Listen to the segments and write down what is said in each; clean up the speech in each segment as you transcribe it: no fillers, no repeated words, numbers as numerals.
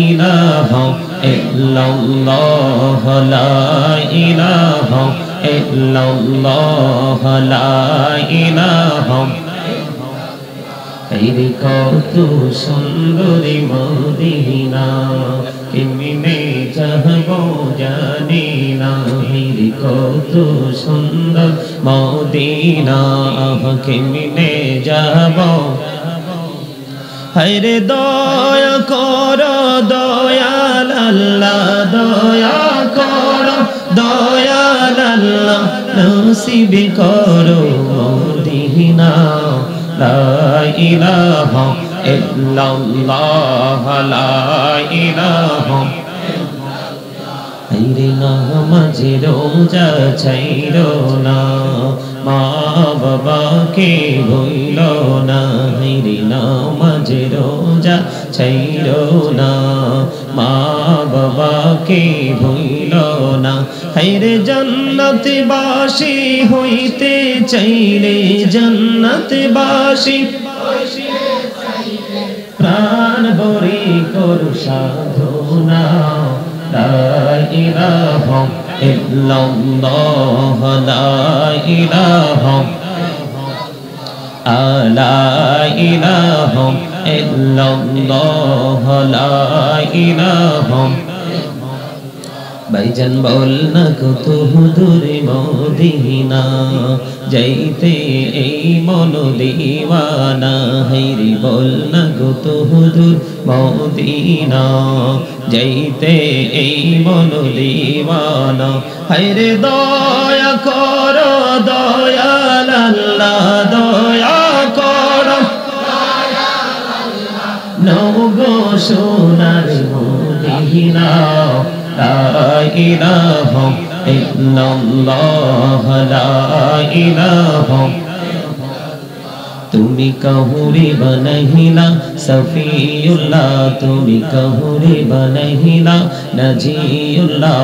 ইলাহা ইল্লাল্লাহ লা ইলাহা ইল্লাল্লাহ লা ইলাহা রে কত সুন্দরী মদিনা কেমনে যাব জানি না রে কত সুন্দর মদিনা কেমনে যাব হায়রে দয়া করো দয়াল আল্লাহ দয়া করো দয়াল আল্লাহ নসিব করো মদিনা লা ইলাহা ইল্লাল্লাহ লা ইলাহা হায়রে নামাজে রোজা ছাইরো না মা বাবাকে ভুলো না হায়রে নামাজে রোজা ছাইরো না মা বাবাকে ভুলো না হায়রে জান্নাতবাসী হইতে চাইলে জান্নাতবাসী প্রাণ ভরে করু সাধনা লা ইলাহা ইল্লাল্লাহ লা ইলাহা লা ইলাহা ইল্লাল্লাহ লা ইলাহা ভাইজান বল না কত দূরে মদিনা যাইতে এই মন দিওয়ানা হায়রে বল না কত দূর মদিনা যাইতে এই মন দিওয়ানা হায়রে দয়া করো দয়াল আল্লাহ দয়া করো দয়াল আল্লাহ নগো সোনার মদিনা লা ইলাহা ইল্লাল্লাহ লা ইলাহা তুমি কাহুরে বনহিলা সফিউল্লাহ তুমি কাহুরে বনহিলা নজিউল্লাহ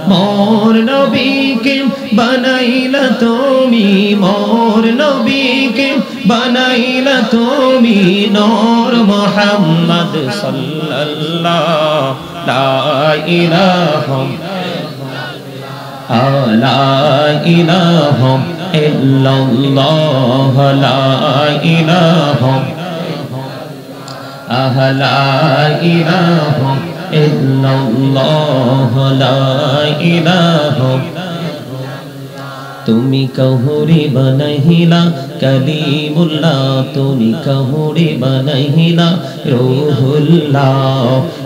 মোর নবীকে বানাইলা তুমি মোর নবীকে বানাইলা তুমি নূর মুহাম্মদ সাল্লাল্লাহ লা ইলাহা লা ইলাহা ইল্লাল্লাহ লা ইলাহা লা ইলাহা ইল্লাল্লাহ লা ইলাহা তুমি কাহুরে বনহিলা কলিমুল্লাহ তুমি কাহুরে বনহিলা রূহুল্লাহ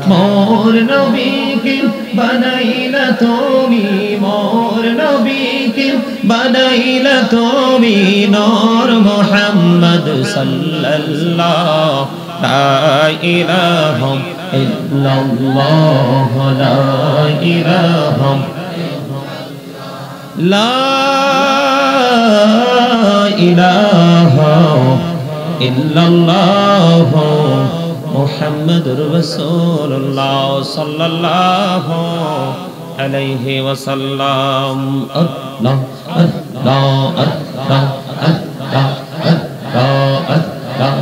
মোর নবীকে বানাইলা তুমি মোর নবীকে বানাইলা তুমি নূর মুহাম্মদ সাল্লাল্লাহ লা ইলাহা ইল্লাল্লাহ লা ইলাহা লা ইলাহা ইল্লাল্লাহ মুহাম্মাদুর রাসূলুল্লাহ সাল্লাল্লাহু আলাইহি ওয়াসাল্লাম আল্লাহ আল্লাহ আল্লাহ আল্লাহ আল্লাহ আল্লাহ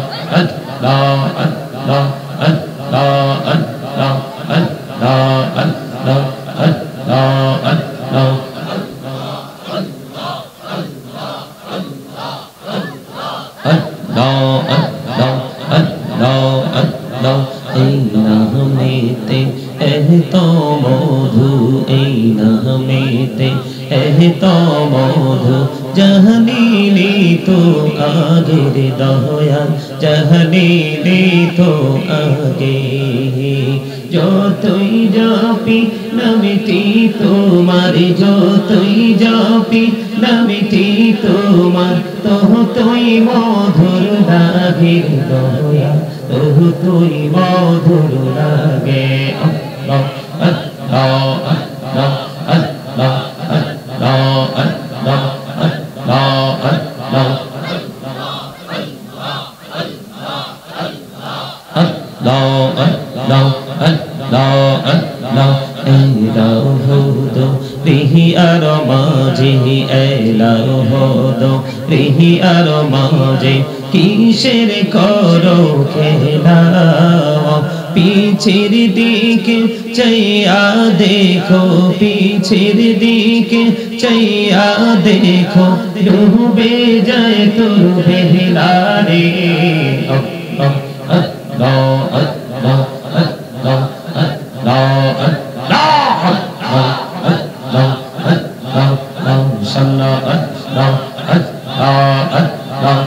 আল্লাহ আল্লাহ আল্লাহ আল্লাহ আল্লাহ আল্লাহ আল্লাহ এই নামেতে এত মধু এই নামেতে এত মধু জাহানিলি তো আগের দয়াল জাহানিলি তো আগে যতই জপি নামটি তোমার যতই জপি নামটি তোমার ততই মধুর লাগে দয়াল ততই মধুর লাগে আল্লাহ আল্লাহ আল্লাহ আল্লাহ আল্লাহ আল্লাহ আল্লাহ আল্লাহ আল্লাহ আল্লাহ আল্লাহ এলাহদো রিহি আর মাঝে এলাহদো রিহি আর মাঝে কিসের করো খেলা पीछेर दिके चाइया देखो पीछेर दिके चाइया देखो डूबे जाए तो बेहला रे अल्लाह अल्लाह अल्लाह अल्लाह अल्लाह अल्लाह अल्लाह सल्लल्लाहु अल्लाह अल्लाह अल्लाह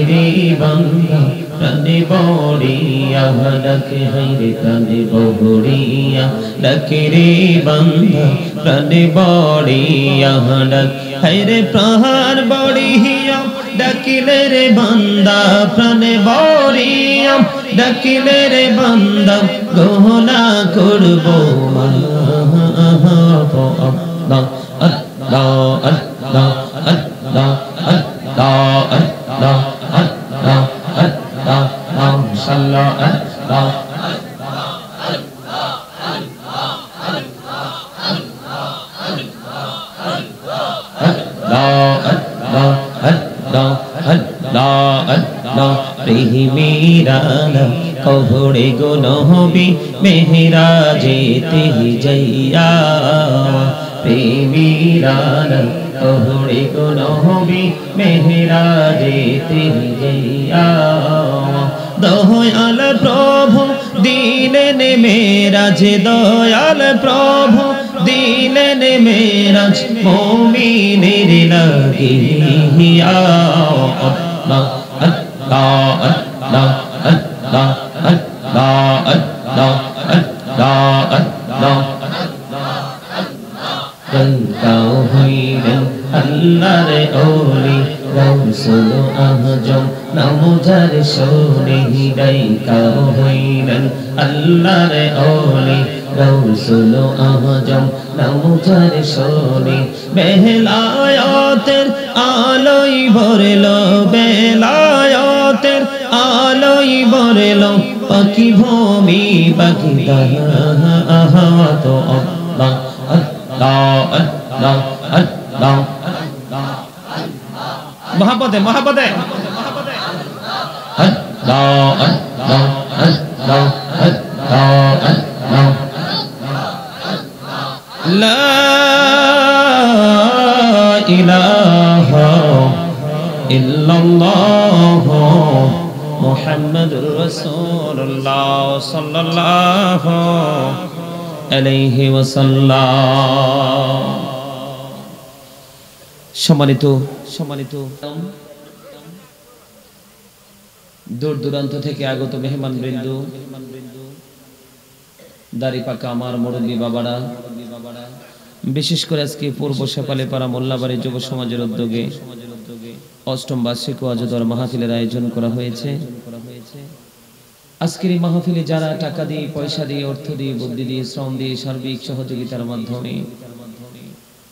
रे बंदा तने बोड़िया डके हरे तने बोड़िया डके रे बंदा तने बोड़िया डक हरे प्रहार बोड़िया डकिले रे बंदा प्राणे बोड़िया डकिले रे बंदा गोला करबो अल्लाह अल्लाह अल्लाह अल्लाह अल्लाह अल्लाह कहोड़े गो नबी मेहराजे ते जैया प्रेमीराना कहोड़े गो नबी मेहराजे ते जैया दयाल प्रभु दिलेन मेराज दयाल प्रभु दिलेन मेराज मोमिनेर लागिया अल्लाह अल्लाह अल्लाह अल्लाह अल्लाह अल्लाह अल्लाह अल्लाह गंगाओ हुईलेन अल्लाहर ओली रसूल आजम नामुजार शोने हिदायकाओ हुईलेन अल्लाहर ओली रसूल आजम नामुजार शोने बेलायतेर आलोय भरलो बेलायतेर आलोय भरलो पाखी भूमि पाखी दाना तो अल्लाह अल्लाह अल्लाह अल्लाह मोहब्बते मोहब्बते अल्लाह अल्लाह अल्लाह अल्लाह अल्लाह ला इलाहा इल्लल्लाह मुहम्मदुर रसूलुल्लाह सल्लल्लाहु अलैहि वसल्लम। सम्मानित सम्मानित दूर दूरान्त থেকে আগত মেহমানবৃন্দ, দাড়ি পাকা আমার মুরব্বী বাবারা, বিশেষ করে আজকে পূর্ব সকালে পাড়া মোল্লাবাড়ি যুব সমাজের উদ্যোগে অষ্টম বার্ষিক ওয়াজদার মাহফিলের আয়োজন করা হয়েছে। আজকের এই মাহফিলে যারা টাকা দিয়ে, পয়সা দিয়ে, অর্থ দিয়ে, বুদ্ধি দিয়ে, শ্রম দিয়ে, সার্বিক সহযোগিতার মাধ্যমে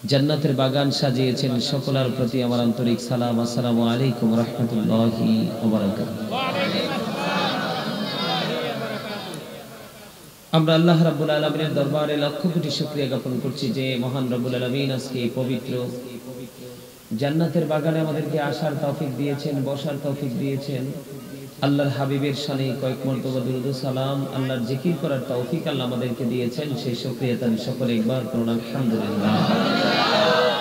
জান্নাতের বাগান সাজিয়েছেন, সকলের প্রতি আমার আন্তরিক সালাম। আসসালামু আলাইকুম রাহমাতুল্লাহি ওয়া বারাকাতুহু। আমরা আল্লাহ রাব্বুল আলামিনের দরবারে লক্ষ কোটি শুকরিয়া জ্ঞাপন করছি যে মহান রব্বুল আলামিন আজকে এই পবিত্র জান্নাতের বাগানে আমাদেরকে আসার তৌফিক দিয়েছেন, বসার তৌফিক দিয়েছেন। আল্লাহর হাবিবের শানে কয়েক মর্তবা দুরূদ ও সালাম, আল্লাহর জিকির করার তৌফিক আল্লাহ আমাদেরকে দিয়েছেন। সেই শুকরিয়া তান সকলে একবার পড়ুন আলহামদুলিল্লাহ।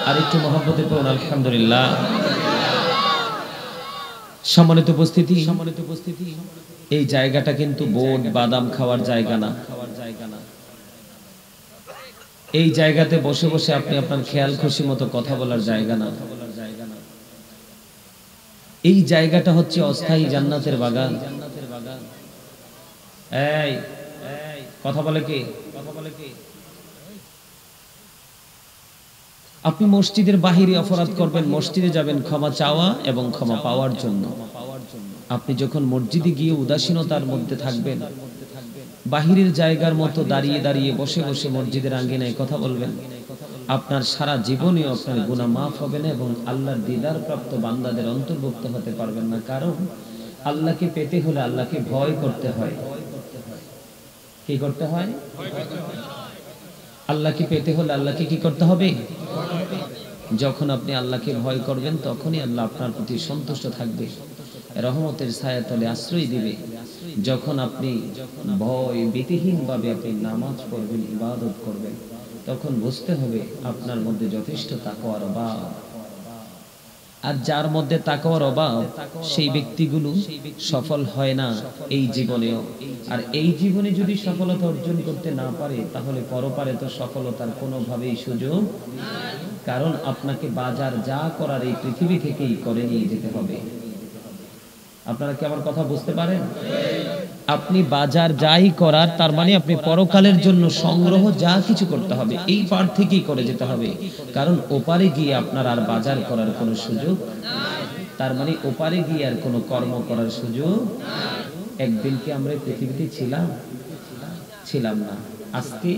আর একটু মহব্বতে পড়ুন আলহামদুলিল্লাহ। সম্মানিত উপস্থিতি, এই জায়গাটা কিন্তু বোট বাদাম খাওয়ার জায়গা না। এই জায়গাতে বসে বসে আপনি আপনার খেয়াল খুশি মতো কথা বলার জায়গা না। এই জায়গাটা হচ্ছে অস্থায়ী জান্নাতের বাগান। এই কথা বলে কি? আপনি মসজিদের বাহিরে অপরাধ করবেন, মসজিদে যাবেন ক্ষমা চাওয়া এবং ক্ষমা পাওয়ার জন্য। আপনি যখন মসজিদে গিয়ে উদাসীনতার মধ্যে থাকবেন, বাহিরের জায়গার মতো দাঁড়িয়ে দাঁড়িয়ে বসে বসে মসজিদের আঙ্গিনায় কথা বলবেন, আপনার সারা জীবনেও আপনার গুনাহ মাফ হবে না এবং আল্লাহর দিদার প্রাপ্ত বান্দাদের অন্তর্ভুক্ত হতে পারবেন না। কারণ আল্লাহকে পেতে হলে আল্লাহকে ভয় করতে হয়। কি করতে হয়? আল্লাহকে পেতে হলে আল্লাহকে কি করতে হবে? যখন আপনি আল্লাহকে ভয় করবেন তখনই আল্লাহ আপনার প্রতি সন্তুষ্ট থাকবে, রহমতের ছায়াতলে আশ্রয় দিবে। যখন আপনি ভয় ভীতিহীনভাবে আপনি নামাজ পড়বেন, ইবাদত করবেন, তখন বুঝতে হবে আপনার মধ্যে যথেষ্ট তাকওয়ার অভাব। আর যার মধ্যে তাকওয়ার অভাব সেই ব্যক্তিগুলো সফল হয় না এই জীবনেও। আর এই জীবনে যদি সফলতা অর্জন করতে না পারে তাহলে পরপারে তো সফলতার কোনোভাবেই সুযোগ নাই। কারণ আপনাকে বাজার যা করার এই পৃথিবী থেকেই করে নিয়ে যেতে হবে। আপনারা কি আমার কথা বুঝতে পারেন? আপনি বাজার যাই করার তার মানে আপনি পরকালের জন্য সংগ্রহ যা কিছু করতে হবে এই পার থেকেই করে যেতে হবে। কারণ ওপারে গিয়ে আপনার আর বাজার করার কোনো সুযোগ নাই। তার মানে ওপারে গিয়ে আর কোনো কর্ম করার সুযোগ নাই। একদিন কি আমরা পৃথিবীতে ছিলাম না? আজকে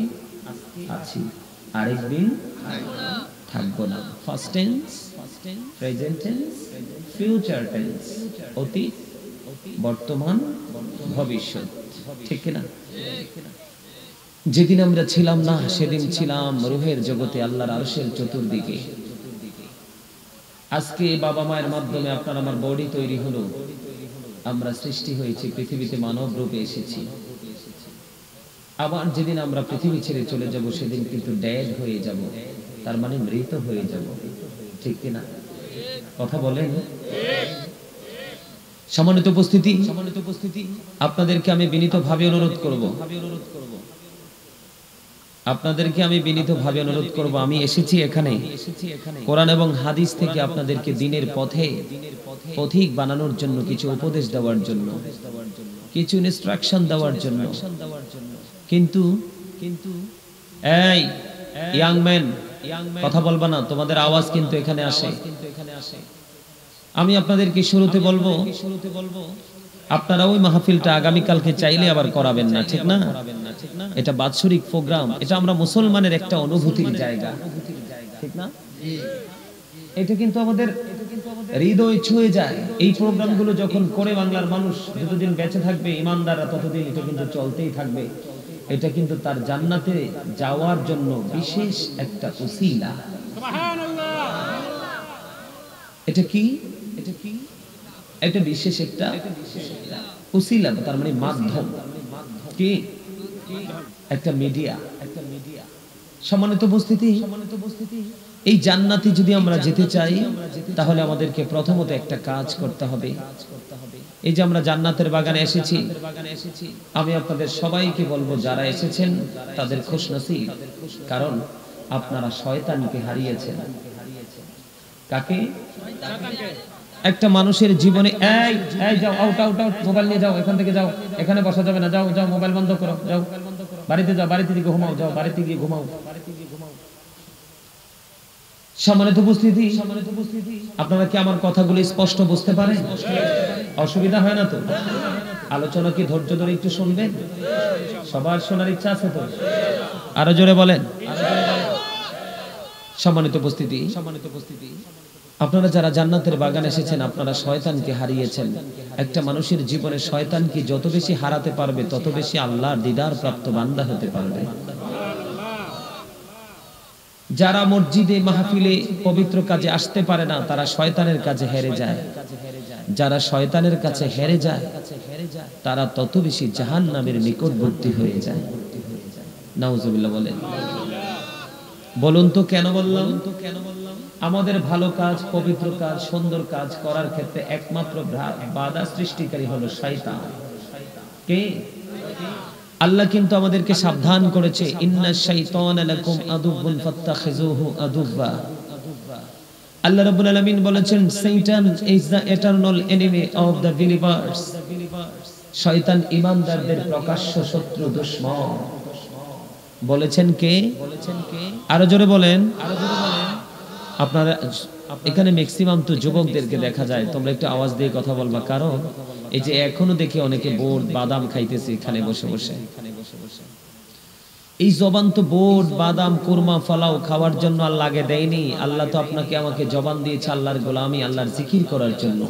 আছি, আরেকদিন থাকবো না। First tense, present tense, future tense, অতীত, বর্তমান, ভবিষ্যৎ। ঠিক কিনা? যেদিন আমরা ছিলাম না সেদিন ছিলাম রূহের জগতে আল্লাহর আরশের চতুর্দিকে। আজকে বাবা মায়ের মাধ্যমে আপনার আমার বডি তৈরি হলো, আমরা সৃষ্টি হয়েছি, পৃথিবীতে মানব রূপে এসেছি। আবার যেদিন আমরা পৃথিবী ছেড়ে চলে যাব সেদিন কিন্তু ড্যাড হয়ে যাব, তার মানে মৃত হয়ে যাব। ঠিক কিনা? কথা বলেন। সম্মানিত উপস্থিতি, আপনাদেরকে আমি বিনীতভাবে অনুরোধ করব, আমি এসেছি এখানে কোরআন এবং হাদিস থেকে আপনাদেরকে দিনের পথিক বানানোর জন্য, কিছু উপদেশ দেওয়ার জন্য, কিছু ইনস্ট্রাকশন দেওয়ার জন্য। কিন্তু এই ইয়াং ম্যান, কথা বলবা না, তোমাদের আওয়াজ কিন্তু এখানে আসে। আমি আপনাদেরকে শুরুতে বলবো, আপনারা ওই মাহফিলটা আগামীকালকে চাইলে আবার করাবেন না, ঠিক না? এটা বাৎসরিক প্রোগ্রাম, এটা আমরা মুসলমানের একটা অনুভূতির জায়গা, ঠিক না? এটা কিন্তু আমাদের হৃদয় ছুঁয়ে যায়। এই প্রোগ্রামগুলো যখন করে বাংলার মানুষ যতদিন বেঁচে থাকবে, ইমানদাররা ততদিন এটা কিন্তু চলতেই থাকবে। এটা কিন্তু তার জান্নাতে যাওয়ার জন্য বিশেষ একটা উসিলা। এটা কি? এটা বিশেষ একটা উসিলা, তার মানে মাধ্যম, কি একটা মিডিয়া। সম্মানিত উপস্থিতি, এই জান্নাতে যদি আমরা যেতে চাই তাহলে আমাদেরকে প্রথমত একটা কাজ করতে হবে। এই যে আমরা জান্নাতের বাগানে এসেছি, আমি আপনাদের সবাইকে বলবো যারা এসেছেন তাদের খুশনসিব, কারণ আপনারা শয়তানকে হারিয়েছেন। কাকে? একটা মানুষের জীবনে এই যাও, আউট, মোবাইল নিয়ে যাও, এখান থেকে যাও, এখানে বসা যাবে না, যাও, মোবাইল বন্ধ করো, যাও বাড়িতে যাও, বাড়িতে গিয়ে ঘুমাও, যাও বাড়িতে গিয়ে ঘুমাও। সম্মানিত উপস্থিতি, আপনারা কি আমার কথাগুলো স্পষ্ট বুঝতে পারেন? অসুবিধা হয় না তো? আলোচনা কি ধৈর্য ধরে একটু শুনবেন? সবার শোনার ইচ্ছা আছে তো? আরো জোরে বলেন। সম্মানিত উপস্থিতি, আপনারা যারা জান্নাতের বাগানে এসেছেন আপনারা শয়তানকে হারিয়েছেন। একটা মানুষের জীবনে শয়তানকে যত বেশি হারাতে পারবে তত বেশি আল্লাহর দিদার প্রাপ্ত বান্দা হতে পারবে। যারা মসজিদে মাহফিলে পবিত্র কাজে আসতে পারে না তারা শয়তানের কাছে হেরে যায়। যারা শয়তানের কাছে হেরে যায় তারা তত বেশি জাহান্নামের নিকটবর্তী হয়ে যায়। নাউজুবিল্লাহ বলেন। বলুন তো কেন বললাম? আমাদের ভালো কাজ, পবিত্র কাজ, সুন্দর কাজ করার ক্ষেত্রে একমাত্র বাধা সৃষ্টিকারী হলো শয়তান। কে? আল্লাহ কিন্তু আমাদেরকে সাবধান করেছে, ইন্নাশ শাইতানা লাকুম আদুউন ফাত্তাখিযুহু আদুওয়া। আল্লাহ রাব্বুল আলামিন বলেছেন শয়তান is the eternal enemy of the believers. শয়তান ঈমানদারদের প্রকাশ্য শত্রু, দুশমন। বলেছেন কে? আরো জোরে বলেন। আপনারা এখানে ম্যাক্সিমাম তো যুবকদেরকে দেখা যায়, তোমরা একটু আওয়াজ দিয়ে কথা বলবা, কারণ এই যে এখনো দেখি অনেকে বোর্ড বাদাম খাইতেছে এখানে বসে বসে। এই জবান তো বোর্ড বাদাম কুরমা ফলাও খাওয়ার জন্য আল্লাহ আগে দেয়নি। আল্লাহ তো আপনাকে আমাকে জবান দিয়েছে আল্লাহর গোলামি, আল্লাহর জিকির করার জন্য।